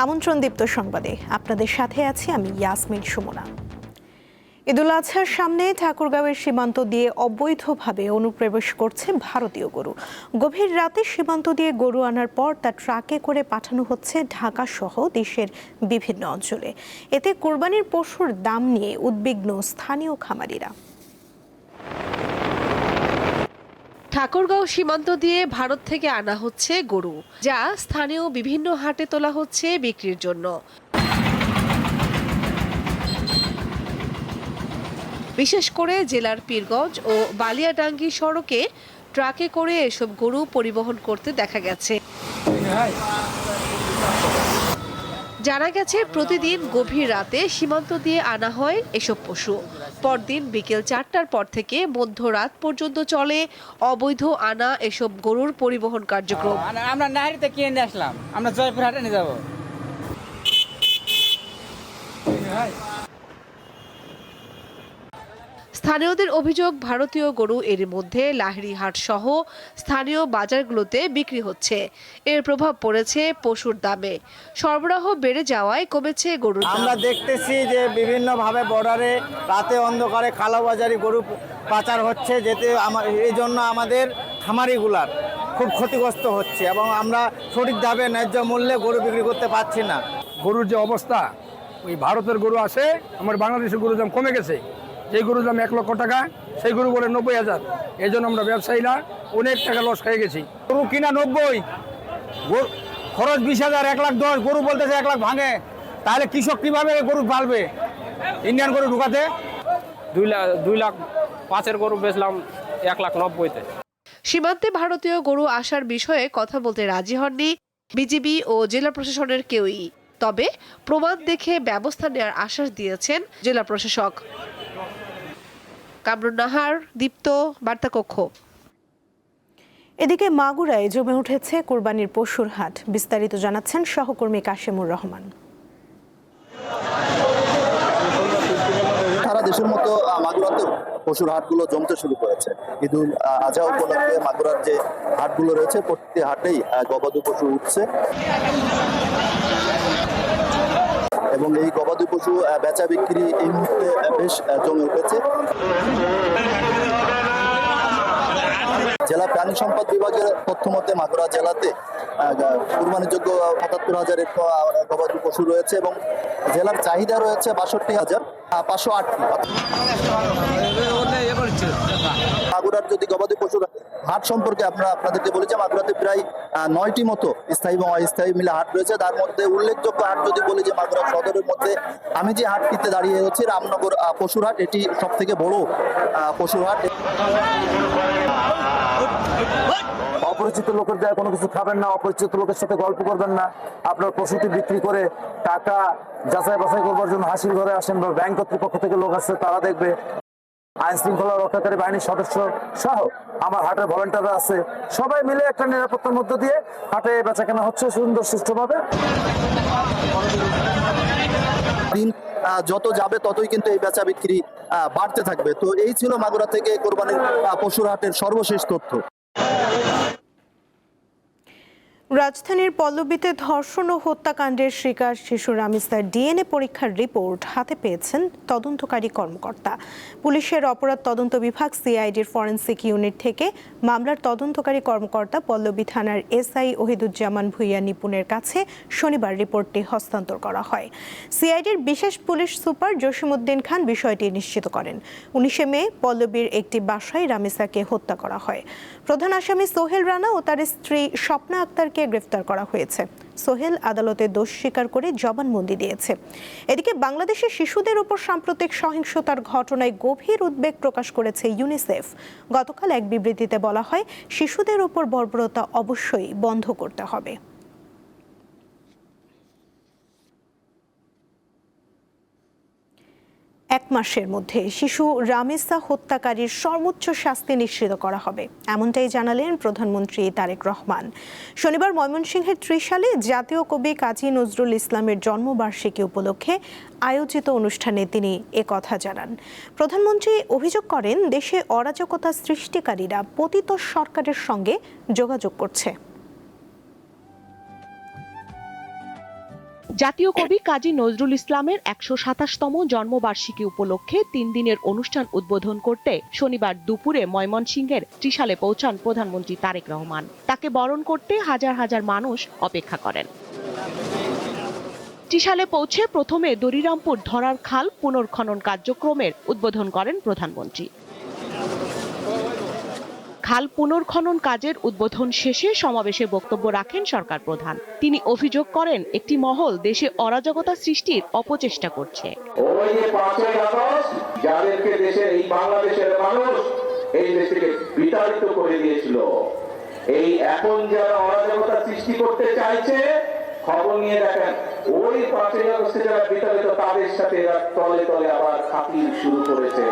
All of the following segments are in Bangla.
আমন্ত্রণ দীপ্ত সংবাদে আপনাদের সাথে আছি আমি ইয়াসমিন সুমনা। ঈদুল আজহার সামনে ঠাকুরগাঁওয়ের সীমান্ত দিয়ে অবৈধভাবে অনুপ্রবেশ করছে ভারতীয় গরু। গভীর রাতে সীমান্ত দিয়ে গরু আনার পর তা ট্রাকে করে পাঠানো হচ্ছে ঢাকা সহ দেশের বিভিন্ন অঞ্চলে। এতে কোরবানির পশুর দাম নিয়ে উদ্বিগ্ন স্থানীয় খামারিরা। ঠাকুরগাঁও সীমান্ত দিয়ে ভারত থেকে আনা হচ্ছে গরু, যা স্থানীয় বিভিন্ন হাটে তোলা হচ্ছে বিক্রির জন্য। বিশেষ করে জেলার পীরগঞ্জ ও বালিয়াডাঙ্গি সড়কে ট্রাকে করে এসব গরু পরিবহন করতে দেখা গেছে। জানা গেছে, প্রতিদিন গভীর রাতে সীমান্ত দিয়ে আনা হয় এসব পশু। পরদিন বিকেল 4টার পর থেকে মধ্যরাত পর্যন্ত চলে অবৈধ আনা এসব গরুর পরিবহন কার্যক্রম। আমরা নাহারিতে কিনে নিয়ে আসলাম, আমরা জয়পুর হাটে নিয়ে যাবো। স্থানীয়দের অভিযোগ, ভারতীয় গরু এর মধ্যে লাহিড়ীহাট সহ স্থানীয় বাজারগুলোতে বিক্রি হচ্ছে। এর প্রভাব পড়েছে পশুর দামে। সরবরাহ বেড়ে যাওয়ায় কমেছে গরুর দাম। আমরা দেখতেছি যে বিভিন্নভাবে বর্ডারে রাতে অন্ধকারে কালোবাজারি গরু পাচার হচ্ছে, যেতে এই জন্য আমাদের খামারিগুলার খুব ক্ষতিগ্রস্ত হচ্ছে এবং আমরা সঠিকভাবে ন্যায্য মূল্যে গরু বিক্রি করতে পারছি না। গরুর যে অবস্থা, ওই ভারতের গরু আসে, আমার বাংলাদেশের গরুর দাম কমে গেছে। যে গরুর দাম 1 লক্ষ টাকা, সেই গরু বলে 90,000। এই জন্য আমরা ব্যবসায়ীরা অনেক টাকা লস খেয়ে গেছি। গরু কিনা 90, খরচ 20,000, 1,10,000, গরু বলতেছে 1 লাখ ভাঙে। তাহলে কৃষক কিভাবে গরু পালবে? ইন্ডিয়ান গরু ঢুকাতে 2,05,000 গরু বেচলাম 1,90,000-তে। সীমান্তে ভারতীয় গরু আসার বিষয়ে কথা বলতে রাজি হননি বিজিবি ও জেলা প্রশাসনের কেউই। তবে প্রমাণ দেখে ব্যবস্থা নেওয়ার আশ্বাস দিয়েছেন জেলা প্রশাসক। কামরুন নাহার, দীপ্ত, বার্তাকক্ষ। এদিকে মাগুরায় জমে উঠেছে কোরবানির পশুর হাট। বিস্তারিত জানাচ্ছেন সহকর্মী কাশেমুর রহমান। সারা দেশের মতো মাগুরাতে পশুর হাটগুলো জমতে শুরু করেছে। ঈদুল আজহা উপলক্ষে মাগুরার যে হাটগুলো রয়েছে, প্রতিটি হাটেই গবাদি পশু উঠছে এবং এই গবাদি পশু বেচা বিক্রি এই মুহূর্তে বেশ জমে উঠেছে। জেলা প্রাণী সম্পদ বিভাগের তথ্য মতে মাগুরা জেলাতে কুরবানিযোগ্য ৭৫,০০০ গবাদি পশু রয়েছে এবং জেলার চাহিদা রয়েছে ৬২,৫০৮টি। মাগুরার যদি গবাদি পশুর হাট সম্পর্কে আপনাদেরকে বলি যে মাগুরাতে প্রায় 9টি মতো স্থায়ী এবং অস্থায়ী মিলে হাট রয়েছে। তার মধ্যে উল্লেখযোগ্য হাট যদি বলি যে মাগুরা সদরের মধ্যে আমি যে হাটটিতে দাঁড়িয়ে রয়েছি, রামনগর পশুর হাট, এটি সব থেকে বড় পশুর হাট। অপরিচিত লোকের যায় কোনো কিছু খাবেন না, অপরিচিত লোকের সাথে গল্প করবেন না। আপনার পশুটি বিক্রি করে টাকা যাচাই বাছাই করবার জন্য হাসির ঘরে আসেন বা ব্যাংক কর্তৃপক্ষ থেকে লোক আসছে, তারা দেখবে। আইন শৃঙ্খলা রক্ষাকারী বাহিনীর সদস্য সহ আমার হাটের ভলেন্টিয়াররা আছে, সবাই মিলে একটা নিরাপত্তার মধ্য দিয়ে হাটে বেচাকেনা হচ্ছে সুন্দর সুষ্ঠুভাবে। দিন যত যাবে ততই কিন্তু এই বেচা বিক্রি বাড়তে থাকবে। তো এই ছিল মাগুরা থেকে কোরবানির পশুর হাটের সর্বশেষ তথ্য। রাজধানীর পল্লবীতে ধর্ষণ ও হত্যাকাণ্ডের শিকার শিশু রামিসার ডিএনএ পরীক্ষার রিপোর্ট হাতে পেয়েছেন তদন্তকারী কর্মকর্তা। পুলিশের অপরাধ তদন্ত বিভাগ সিআইডির ফরেনসিক ইউনিট থেকে মামলার তদন্তকারী কর্মকর্তা পল্লবী থানার এসআই ওহিদুজ্জামান ভুইয়া নিপুণের কাছে শনিবার রিপোর্টটি হস্তান্তর করা হয়। সিআইডির বিশেষ পুলিশ সুপার জসিমউদ্দিন খান বিষয়টি নিশ্চিত করেন। 19 মে পল্লবীর একটি বাসায় রামিসাকে হত্যা করা হয়। প্রধান আসামি সোহেল রানা ও তার স্ত্রী স্বপ্না আক্তারকে গ্রেফতার করা হয়েছে। সোহেল আদালতে দোষ স্বীকার করে জবানবন্দি দিয়েছে। এদিকে বাংলাদেশের শিশুদের উপর সাম্প্রতিক সহিংসতার ঘটনায় গভীর উদ্বেগ প্রকাশ করেছে ইউনিসেফ। গতকাল এক বিবৃতিতে বলা হয়, শিশুদের উপর বর্বরতা অবশ্যই বন্ধ করতে হবে। এক মাসের মধ্যে শিশু রামিসা হত্যাকারীর সর্বোচ্চ শাস্তি নিশ্চিত করা হবে, এমনটাই জানালেন প্রধানমন্ত্রী তারেক রহমান। শনিবার ময়মনসিংহের ত্রিশালে জাতীয় কবি কাজী নজরুল ইসলামের জন্মবার্ষিকী উপলক্ষে আয়োজিত অনুষ্ঠানে তিনি একথা জানান। প্রধানমন্ত্রী অভিযোগ করেন, দেশে অরাজকতা সৃষ্টিকারীরা পতিত সরকারের সঙ্গে যোগাযোগ করছে। জাতীয় কবি কাজী নজরুল ইসলামের ১২৭তম জন্মবার্ষিকী উপলক্ষে ৩ দিনের অনুষ্ঠান উদ্বোধন করতে শনিবার দুপুরে ময়মনসিংহের ত্রিশালে পৌঁছান প্রধানমন্ত্রী তারেক রহমান। তাকে বরণ করতে হাজার হাজার মানুষ অপেক্ষা করেন। ত্রিশালে পৌঁছে প্রথমে দরিরামপুর ধরার খাল পুনর্খনন কার্যক্রমের উদ্বোধন করেন প্রধানমন্ত্রী। খাল পুনর্খনন কাজের উদ্বোধন শেষে সমাবেশে বক্তব্য রাখেন সরকার প্রধান। তিনি অভিযোগ করেন একটি মহল দেশে অরাজকতা সৃষ্টির অপচেষ্টা করছে। ওই যে 5ই আগস্ট যাদেরকে দেশের এই বাংলাদেশের মানুষ এই দেশ থেকে বিতাড়িত করে দিয়েছিল, এই এখন যারা অরাজকতা সৃষ্টি করতে চাইছে, খবর নিয়ে দেখেন ওই 5ই আগস্টে যারা বিতাড়িত তাদের সাথে এরা তলে তলে আবার খাতির শুরু করেছে।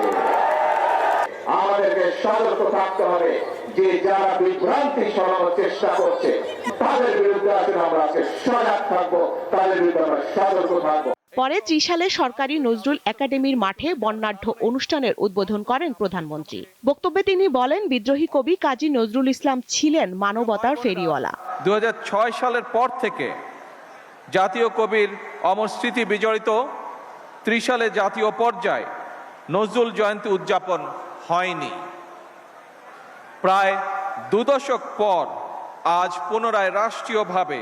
আমাদেরকে সতর্ক থাকতে হবে যে যারা বিভ্রান্তি ছড়ানোর চেষ্টা করছে তাদের বিরুদ্ধে আসলে আমরা আজকে সজাগ থাকবো, তাদের বিরুদ্ধে আমরা সতর্ক থাকবো। পরে ত্রিশালে সরকারি নজরুল একাডেমির মাঠে বর্ণাঢ্য অনুষ্ঠানের উদ্বোধন করেন প্রধানমন্ত্রী। বক্তব্যে তিনি বলেন, বিদ্রোহী কবি কাজী নজরুল ইসলাম ছিলেন মানবতার ফেরিওয়ালা। 2006 সালের পর থেকে জাতীয় কবির অমর স্মৃতি বিজড়িত ত্রিশালে জাতীয় পর্যায়ে নজরুল জয়ন্তী উদযাপন হয়নি। প্রায় 2 দশক পর আজ পুনরায় রাষ্ট্রীয়ভাবে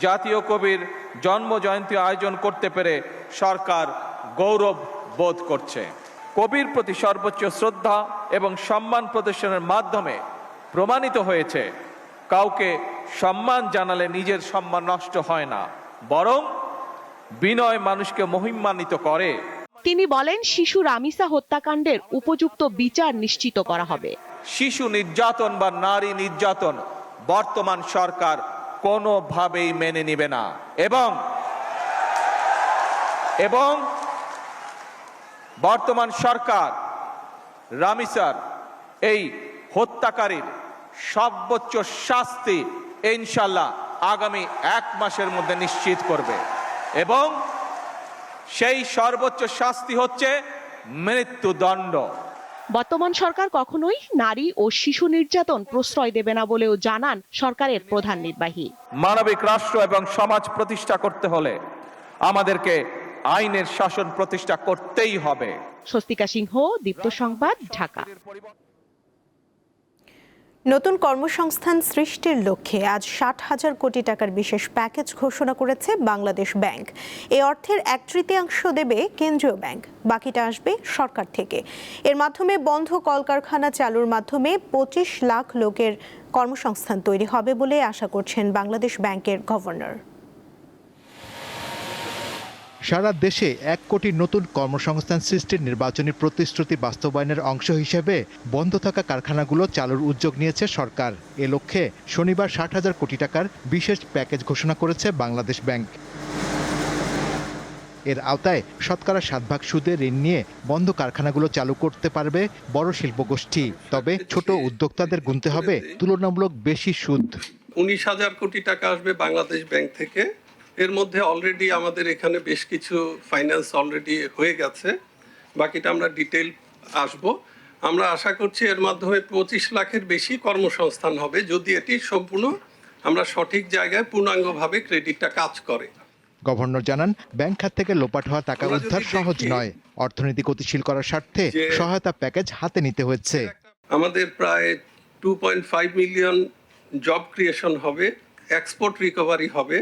জাতীয় কবির জন্ম জয়ন্তী আয়োজন করতে পেরে সরকার গৌরব বোধ করছে। কবির প্রতি সর্বোচ্চ শ্রদ্ধা এবং সম্মান প্রদর্শনের মাধ্যমে প্রমাণিত হয়েছে কাউকে সম্মান জানালে নিজের সম্মান নষ্ট হয় না, বরং বিনয় মানুষকে মহিমান্বিত করে। তিনি বলেন, শিশু রামিসা হত্যাকাণ্ডের উপযুক্ত বিচার নিশ্চিত করা হবে। শিশু নির্যাতন বা নারী নির্যাতন বর্তমান সরকার কোনোভাবেই মেনে নেবে না এবং বর্তমান সরকার রামিসার এই হত্যাকারীর সর্বোচ্চ শাস্তি ইনশাআল্লাহ আগামী 1 মাসের মধ্যে নিশ্চিত করবে এবং সেই সর্বোচ্চ শাস্তি হচ্ছে মৃত্যুদণ্ড। বর্তমান সরকার কখনোই নারী ও শিশু নির্যাতন প্রশ্রয় দেবে না বলেও জানান সরকারের প্রধান নির্বাহী। মানবিক রাষ্ট্র এবং সমাজ প্রতিষ্ঠা করতে হলে আমাদেরকে আইনের শাসন প্রতিষ্ঠা করতেই হবে। স্বস্তিকা সিংহ, দীপ্ত সংবাদ, ঢাকা। নতুন কর্মসংস্থান সৃষ্টির লক্ষ্যে আজ 60,000 কোটি টাকার বিশেষ প্যাকেজ ঘোষণা করেছে বাংলাদেশ ব্যাংক। এই অর্থের 1/3 দেবে কেন্দ্রীয় ব্যাংক, বাকিটা আসবে সরকার থেকে। এর মাধ্যমে বন্ধ কলকারখানা চালুর মাধ্যমে 25 লাখ লোকের কর্মসংস্থান তৈরি হবে বলে আশা করছেন বাংলাদেশ ব্যাংকের গভর্নর। সারা দেশে 1 কোটি নতুন কর্মসংস্থান সৃষ্টির নির্বাচনী প্রতিশ্রুতি বাস্তবায়নের অংশ হিসেবে বন্ধ থাকা কারখানাগুলো চালুর উদ্যোগ নিয়েছে সরকার। এ লক্ষ্যে শনিবার 60,000 কোটি টাকার বিশেষ প্যাকেজ ঘোষণা করেছে বাংলাদেশ ব্যাংক। এর আওতায় শতকরা 7% সুদে ঋণ নিয়ে বন্ধ কারখানাগুলো চালু করতে পারবে বড় শিল্পগোষ্ঠী। তবে ছোট উদ্যোক্তাদের গুনতে হবে তুলনামূলক বেশি সুদ। 19,000 কোটি টাকা আসবে বাংলাদেশ ব্যাংক থেকে। এর মধ্যে অলরেডি আমাদের এখানে বেশ কিছু ফাইন্যান্স অলরেডি হয়ে গেছে, বাকিটা আমরা ডিটেইল আসব। আমরা আশা করছি এর মাধ্যমে 25 লাখের বেশি কর্মসংস্থান হবে যদি এটি সম্পূর্ণ আমরা সঠিক জায়গায় পূর্ণাঙ্গভাবে ক্রেডিটটা কাজ করে। গভর্নর জানান, ব্যাংক খাত থেকে লোপাট হওয়া টাকা উদ্ধার সহজ নয়। অর্থনীতি গতিশীল করার স্বার্থে সহায়তা প্যাকেজ হাতে নিতে হচ্ছে। আমাদের প্রায় 2.5 মিলিয়ন জব ক্রিয়েশন হবে, এক্সপোর্ট রিকভারি হবে,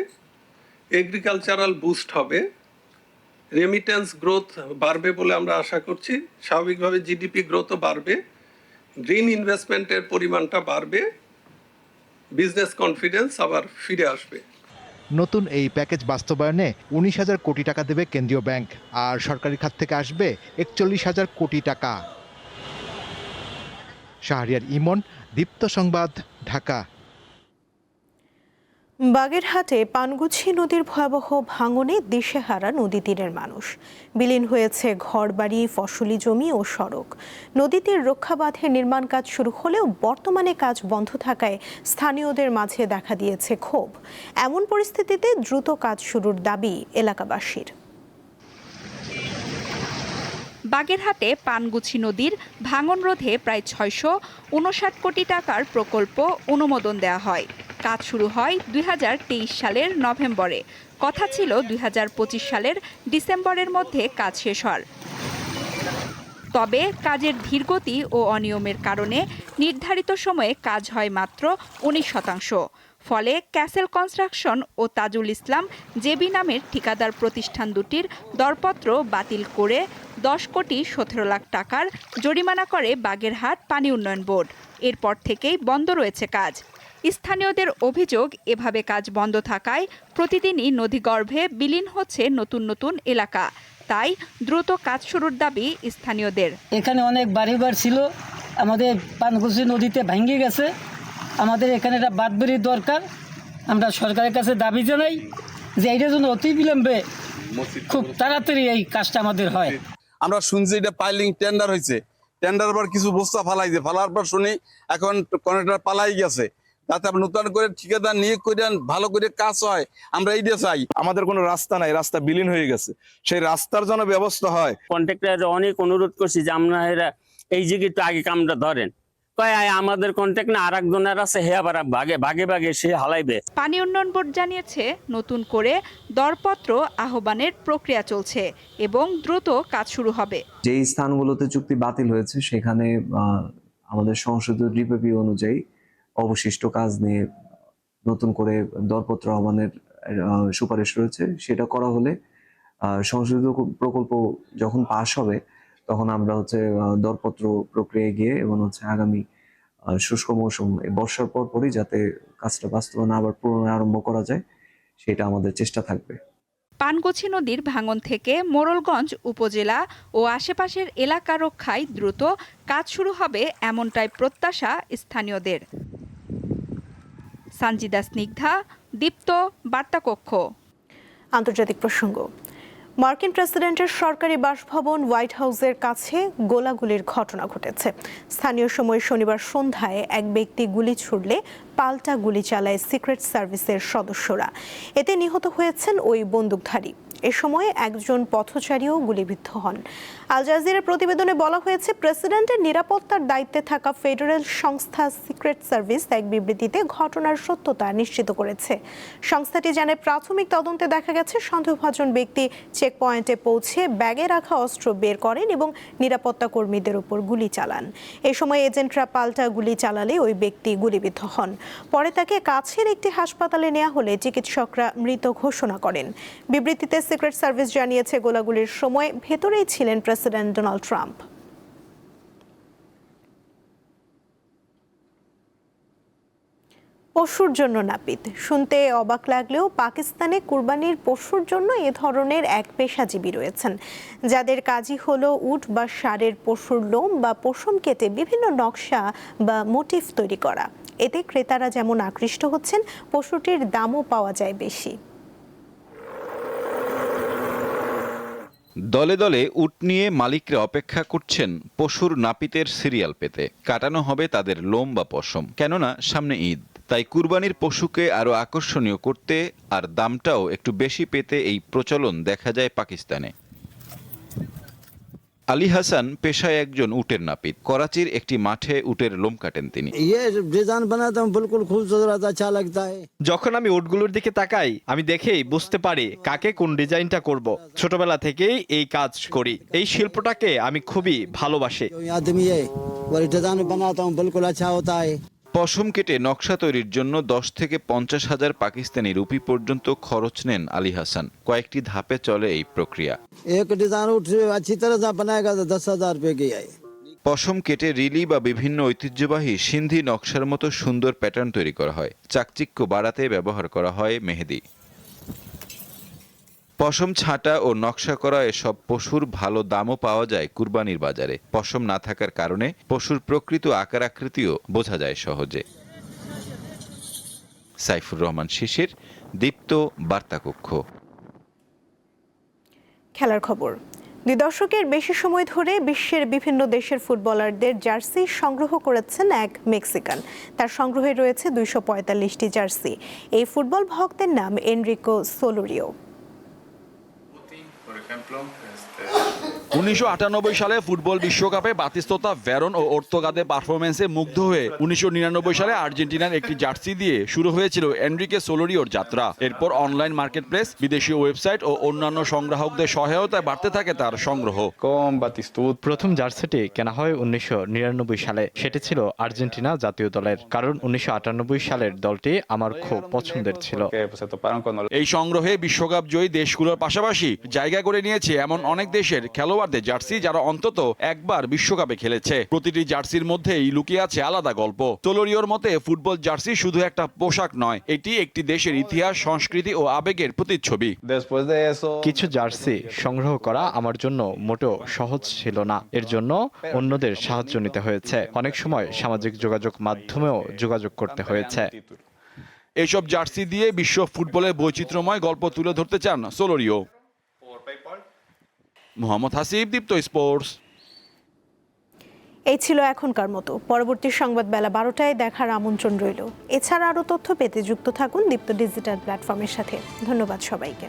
এগ্রিকালচারাল বুস্ট হবে, রেমিটেন্স গ্রোথ বাড়বে বলে আমরা আশা করছি। স্বাভাবিকভাবে জিডিপি গ্রোথও বাড়বে, গ্রিন ইনভেস্টমেন্টের পরিমাণটা বাড়বে, বিজনেস কনফিডেন্স আবার ফিরে আসবে। নতুন এই প্যাকেজ বাস্তবায়নে 19,000 কোটি টাকা দেবে কেন্দ্রীয় ব্যাংক, আর সরকারি খাত থেকে আসবে 41,000 কোটি টাকা। শাহরিয়ার ইমন, দীপ্ত সংবাদ, ঢাকা। বাগেরহাটে পানগুছি নদীর ভয়াবহ ভাঙনে দিশেহারা নদী তীরের মানুষ। বিলীন হয়েছে ঘরবাড়ি, ফসলি জমি ও সড়ক। নদী তীর রক্ষা বাঁধের নির্মাণ কাজ শুরু হলেও বর্তমানে কাজ বন্ধ থাকায় স্থানীয়দের মাঝে দেখা দিয়েছে ক্ষোভ। এমন পরিস্থিতিতে দ্রুত কাজ শুরুর দাবি এলাকাবাসীর। বাগেরহাটে পানগুছি নদীর ভাঙন রোধে প্রায় 659 কোটি টাকার প্রকল্প অনুমোদন দেওয়া হয়। কাজ শুরু হয় 2023 সালের নভেম্বরে। কথা ছিল 2025 সালের ডিসেম্বরের মধ্যে কাজ শেষ হওয়ার। তবে কাজের ধীরগতি ও অনিয়মের কারণে নির্ধারিত সময়ে কাজ হয় মাত্র 19%। ফলে ক্যাসেল কনস্ট্রাকশন ও তাজুল ইসলাম জেবি নামের ঠিকাদার প্রতিষ্ঠান দুটির দরপত্র বাতিল করে 10 কোটি 17 লাখ টাকার জরিমানা করে বাগেরহাট পানি উন্নয়ন বোর্ড। এরপর থেকেই বন্ধ রয়েছে কাজ। স্থানীয়দের অভিযোগ, এভাবে কাজ বন্ধ থাকায় প্রতিদিনই নদীগর্ভে বিলীন হচ্ছে নতুন নতুন এলাকা। তাই দ্রুত কাজ শুরুর দাবি স্থানীয়দের। এখানে অনেক বাড়িঘর ছিল, আমাদের পানকুচি নদীতে ভেঙে গেছে। আমাদের এখানে একটা বাঁধবাড়ি দরকার। আমরা সরকারের কাছে দাবি জানাই যে এইটার জন্য অতি বিলম্বে খুব তাড়াতাড়ি এই কাজটা আমাদের হয়। আমরা শুনছি এটা পাইলিং টেন্ডার হয়েছে, টেন্ডার পর কিছু বস্তা ফালাইছে, ফালার পর শুনি এখন কন্ট্রাক্টর পালাই গেছে। তাতে নতুন করে ঠিকাদার নিয়োগ করে ভালো করে কাজ হয়, আমরা এইটা চাই। আমাদের কোনো রাস্তা নাই, রাস্তা বিলীন হয়ে গেছে, সেই রাস্তার জন্য ব্যবস্থা হয়। কন্ট্রাক্টর অনেক অনুরোধ করছি যে আপনারা এই জায়গায় একটু আগে কামটা ধরেন। কয় আমাদের কন্ট্রাক্ট না আর একজনের আছে, হে আবার ভাগে ভাগে ভাগে সে হালাইবে। পানি উন্নয়ন বোর্ড জানিয়েছে নতুন করে দরপত্র আহ্বানের প্রক্রিয়া চলছে এবং দ্রুত কাজ শুরু হবে। যেই স্থানগুলোতে চুক্তি বাতিল হয়েছে সেখানে আমাদের সংশোধিত ডিপিপি অনুযায়ী অবশিষ্ট কাজ নিয়ে নতুন করে দরপত্র আহ্বানের সুপারিশ রয়েছে। সেটা করা হলে সংশোধিত প্রকল্প যখন পাস হবে তখন আমরা দরপত্র প্রক্রিয়ায় গিয়ে এবং আগামী শুষ্ক মৌসুম বর্ষার পরই যাতে কাজটা বাস্তবায়ন আবার পুনরায় আরম্ভ করা যায় সেটা আমাদের চেষ্টা থাকবে। পানগুছি নদীর ভাঙন থেকে মোড়লগঞ্জ উপজেলা ও আশেপাশের এলাকা রক্ষায় দ্রুত কাজ শুরু হবে এমনটাই প্রত্যাশা স্থানীয়দের। সানজিদা স্নিগ্ধা, দীপ্ত, বার্তাকক্ষ। আন্তর্জাতিক প্রসঙ্গ। মার্কিন প্রেসিডেন্টের সরকারি বাসভবন হোয়াইট হাউসের কাছে গোলাগুলির ঘটনা ঘটেছে। স্থানীয় সময় শনিবার সন্ধ্যায় এক ব্যক্তি গুলি ছুড়লে পাল্টা গুলি চালায় সিক্রেট সার্ভিসের সদস্যরা। এতে নিহত হয়েছেন ওই বন্দুকধারী। এ সময় একজন পথচারীও গুলিবিদ্ধ হন। আল জাজিরার প্রতিবেদনে বলা হয়েছে, প্রেসিডেন্টের নিরাপত্তার দায়িত্বে থাকা ফেডারেল সংস্থা সিক্রেট সার্ভিস এক বিবৃতিতে ঘটনার সত্যতা নিশ্চিত করেছে। সংস্থাটি জানায়, প্রাথমিক তদন্তে দেখা গেছে সন্দেহভাজন ব্যক্তি চেক পয়েন্টে পৌঁছে ব্যাগে রাখা অস্ত্র বের করেন এবং নিরাপত্তা কর্মীদের উপর গুলি চালান। এ সময় এজেন্টরা পাল্টা গুলি চালালে ওই ব্যক্তি গুলিবিদ্ধ হন। পরে তাকে কাছের একটি হাসপাতালে নেওয়া হলে চিকিৎসকরা মৃত ঘোষণা করেন। বিবৃতিতে সিক্রেট সার্ভিস জানিয়েছে, গোলাগুলির সময় ভেতরেই ছিলেন প্রেসিডেন্ট ডোনাল্ড ট্রাম্প। পশুর জন্য নাপিত শুনতে অবাক লাগলেও পাকিস্তানে কুরবানির পশুর জন্য এ ধরনের এক পেশাজীবী রয়েছেন, যাদের কাজই হলো উট বা ষাঁড়ের পশুর লোম বা পশম কেটে বিভিন্ন নকশা বা মোটিফ তৈরি করা। এতে ক্রেতারা যেমন আকৃষ্ট হচ্ছেন, পশুটির দামও পাওয়া যায় বেশি। দলে দলে উট নিয়ে মালিকরা অপেক্ষা করছেন পশুর নাপিতের সিরিয়াল পেতে। কাটানো হবে তাদের লোম বা পশম, কেননা সামনে ঈদ। তাই কুরবানির পশুকে আরো আকর্ষণীয় করতে আর দামটাও একটু বেশি পেতে এই প্রচলন দেখা যায় পাকিস্তানে। আলী হাসান পেশায় একজন উটের নাপিত। করাচির একটি মাঠে উটের লোম কাটেন তিনি। যখন আমি উটগুলোর দিকে তাকাই, আমি দেখেই বুঝতে পারি কাকে কোন ডিজাইনটা করব। ছোটবেলা থেকেই এই কাজ করি, এই শিল্পটাকে আমি খুবই ভালোবাসি। পশম কেটে নকশা তৈরির জন্য 10 থেকে 50 হাজার পাকিস্তানি রুপি পর্যন্ত খরচ নেন আলী হাসান। কয়েকটি ধাপে চলে এই প্রক্রিয়া। পশম কেটে রিলি বা বিভিন্ন ঐতিহ্যবাহী সিন্ধি নকশার মতো সুন্দর প্যাটার্ন তৈরি করা হয়। চাকচিক্য বাড়াতে ব্যবহার করা হয় মেহেদি। পশম ছাঁটা ও নকশা করা এসব পশুর ভালো দামও পাওয়া যায় কুরবানির বাজারে। পশম না থাকার কারণে পশুর প্রকৃত আকার আকৃতিও বোঝা যায় সহজে। সাইফুর রহমান শিশির, দীপ্ত, বার্তাকক্ষ। খেলার খবর। 2 দশকের বেশি সময় ধরে বিশ্বের বিভিন্ন দেশের ফুটবলারদের জার্সি সংগ্রহ করেছেন এক মেক্সিকান। তার সংগ্রহে রয়েছে 245টি জার্সি। এই ফুটবল ভক্তের নাম এনরিকো সোলোরিও। 1998 সালে ফুটবল বিশ্বকাপে বাতিস্তোতা ভেরন ও ওর্তোগাদের পারফরমেন্সে মুগ্ধ হয়ে 1999 সালে আর্জেন্টিনার একটি জার্সি দিয়ে শুরু হয়েছিল এনরিকে সোলোরিওর যাত্রা। এরপর অনলাইন মার্কেটপ্লেস, বিদেশি ওয়েবসাইট ও অন্যান্য সংগ্রাহকদের সহায়তায় বাড়তে থাকে তার সংগ্রহ। প্রথম জার্সিটি কেনা হয় 1999 সালে। সেটি ছিল আর্জেন্টিনা জাতীয় দলের, কারণ 1998 সালের দলটি আমার খুব পছন্দের ছিল। এই সংগ্রহে বিশ্বকাপ জয়ী দেশগুলোর পাশাপাশি জায়গা করে নিয়েছে এমন অনেক দেশের খেলোয়াড়দের জার্সি যারা অন্তত একবার বিশ্বকাপে খেলেছে। প্রতিটি জার্সির মধ্যেই লুকিয়ে আছে আলাদা গল্প। সোলোরিওর মতে ফুটবল জার্সি শুধু একটা পোশাক নয়, এটি একটি দেশের ইতিহাস, সংস্কৃতি ও আবেগের প্রতিচ্ছবি। কিছু জার্সি সংগ্রহ করা আমার জন্য মোটেও সহজ ছিল না। এর জন্য অন্যদের সাহায্য নিতে হয়েছে। অনেক সময় সামাজিক যোগাযোগ মাধ্যমেও যোগাযোগ করতে হয়েছে। এসব জার্সি দিয়ে বিশ্ব ফুটবলের বৈচিত্র্যময় গল্প তুলে ধরতে চান সোলোরিও। মোহাম্মদ হাসিব, দীপ্ত স্পোর্টস। এই ছিল এখনকার মতো। পরবর্তী সংবাদ বেলা 12টায় দেখার আমন্ত্রণ রইল। এছাড়া আরও তথ্য পেতে যুক্ত থাকুন দীপ্ত ডিজিটাল প্ল্যাটফর্মের সাথে। ধন্যবাদ সবাইকে।